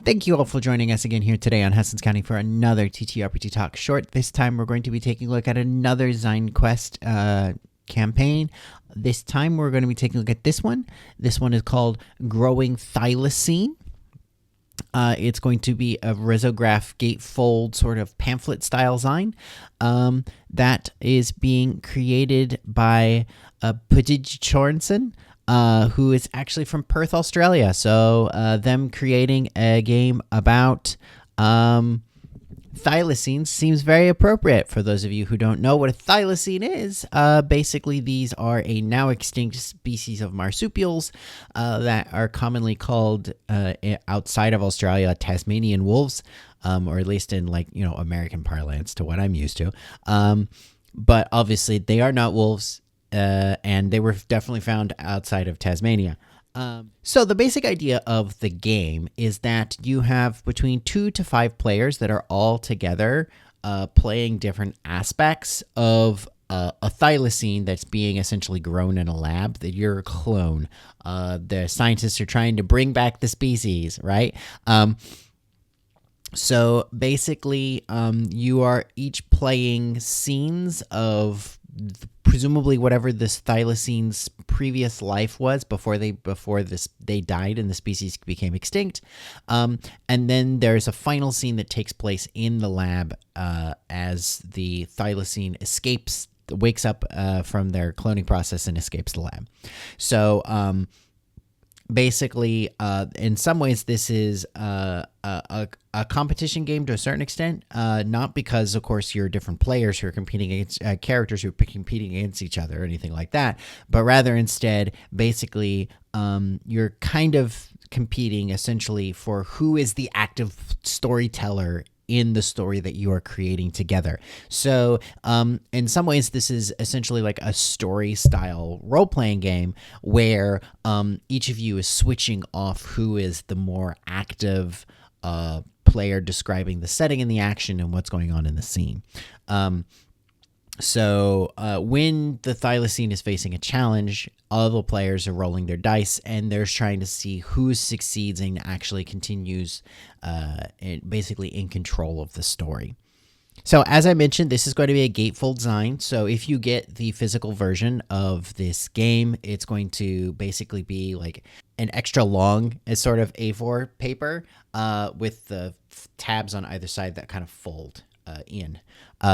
Thank you all for joining us again here today on Hessens County for another TTRPG Talk short. This time we're going to be taking a look at another ZineQuest campaign. This time we're going to be taking a look at this one. This one is called Growing Thylacine. It's going to be a risograph gatefold sort of pamphlet style Zine that is being created by Pudij Chorensen, who is actually from Perth, Australia. So them creating a game about thylacine seems very appropriate. For those of you who don't know what a thylacine is, basically these are a now extinct species of marsupials that are commonly called outside of Australia Tasmanian wolves, or at least in American parlance to what I'm used to. But obviously they are not wolves. And they were definitely found outside of Tasmania. So the basic idea of the game is that you have between 2 to 5 players that are all together playing different aspects of a thylacine that's being essentially grown in a lab, that you're a clone. The scientists are trying to bring back the species, right? So basically, you are each playing scenes of presumably whatever this thylacine's previous life was before they died and the species became extinct. And then there's a final scene that takes place in the lab as the thylacine wakes up from their cloning process and escapes the lab. So basically, in some ways, this is a competition game to a certain extent, not because, of course, you're different players who are competing against characters who are competing against each other or anything like that, but rather instead, basically, you're kind of competing essentially for who is the active storyteller in the story that you are creating together. So in some ways, this is essentially like a story style role-playing game where each of you is switching off who is the more active player describing the setting and the action and what's going on in the scene. So when the thylacine is facing a challenge, all the players are rolling their dice and they're trying to see who succeeds and actually continues basically in control of the story. So as I mentioned, this is going to be a gatefold Zine. So if you get the physical version of this game, it's going to basically be like an extra long sort of A4 paper with the tabs on either side that kind of fold in.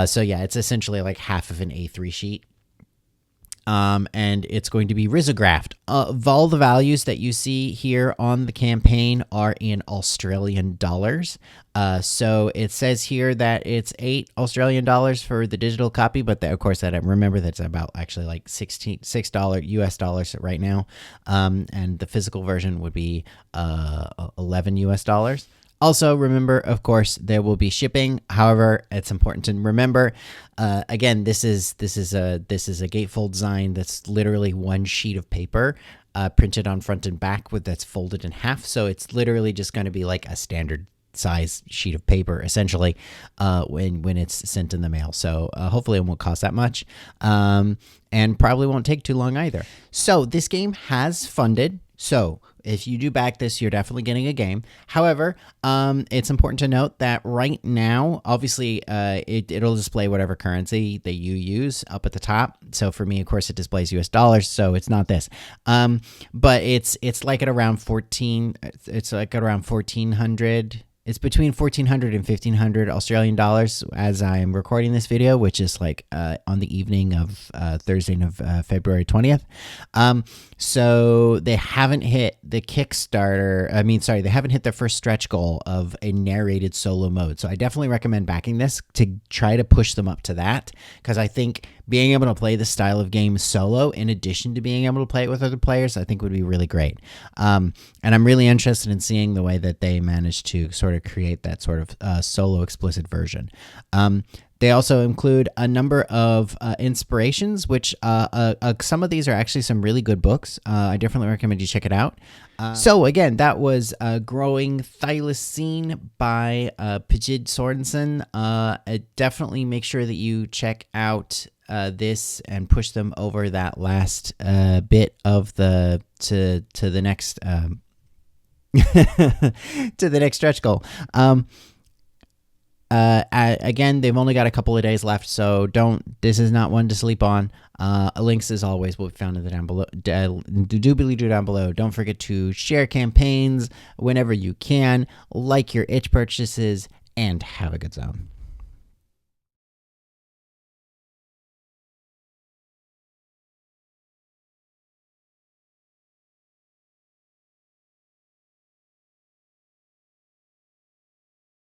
So yeah, it's essentially like half of an A3 sheet. And it's going to be risographed. All the values that you see here on the campaign are in Australian dollars. So it says here that it's $8 for the digital copy, but of course that I remember that's about actually like $6 US dollars right now. And the physical version would be $11 US. Also, remember, of course, there will be shipping. However, it's important to remember, again, this is a gatefold Zine that's literally one sheet of paper printed on front and back that's folded in half. So it's literally just going to be like a standard size sheet of paper, essentially, when it's sent in the mail. So hopefully it won't cost that much, and probably won't take too long either. So this game has funded. So if you do back this, you're definitely getting a game. However, it's important to note that right now, obviously, it'll display whatever currency that you use up at the top. So for me, of course, it displays US dollars, so it's not this. But it's like at around 14. It's like at around 1,400. It's between 1,400 and 1,500 Australian dollars as I'm recording this video, which is like on the evening of Thursday of February 20th. So they haven't hit the Kickstarter. They haven't hit their first stretch goal of a narrated solo mode. So I definitely recommend backing this to try to push them up to that, because I think being able to play this style of game solo, in addition to being able to play it with other players, I think would be really great. And I'm really interested in seeing the way that they managed to sort of create that sort of solo explicit version. They also include a number of inspirations, which some of these are actually some really good books. I definitely recommend you check it out. So again, that was Growing Thylacine by Pudij Chorensen. Definitely make sure that you check out this and push them over that last bit of to the next to the next stretch goal. Again, they've only got a couple of days left, so this is not one to sleep on. Links, as always, will be found in the down below. Doobly doo down below. Don't forget to share campaigns whenever you can, like your itch purchases, and have a good zone.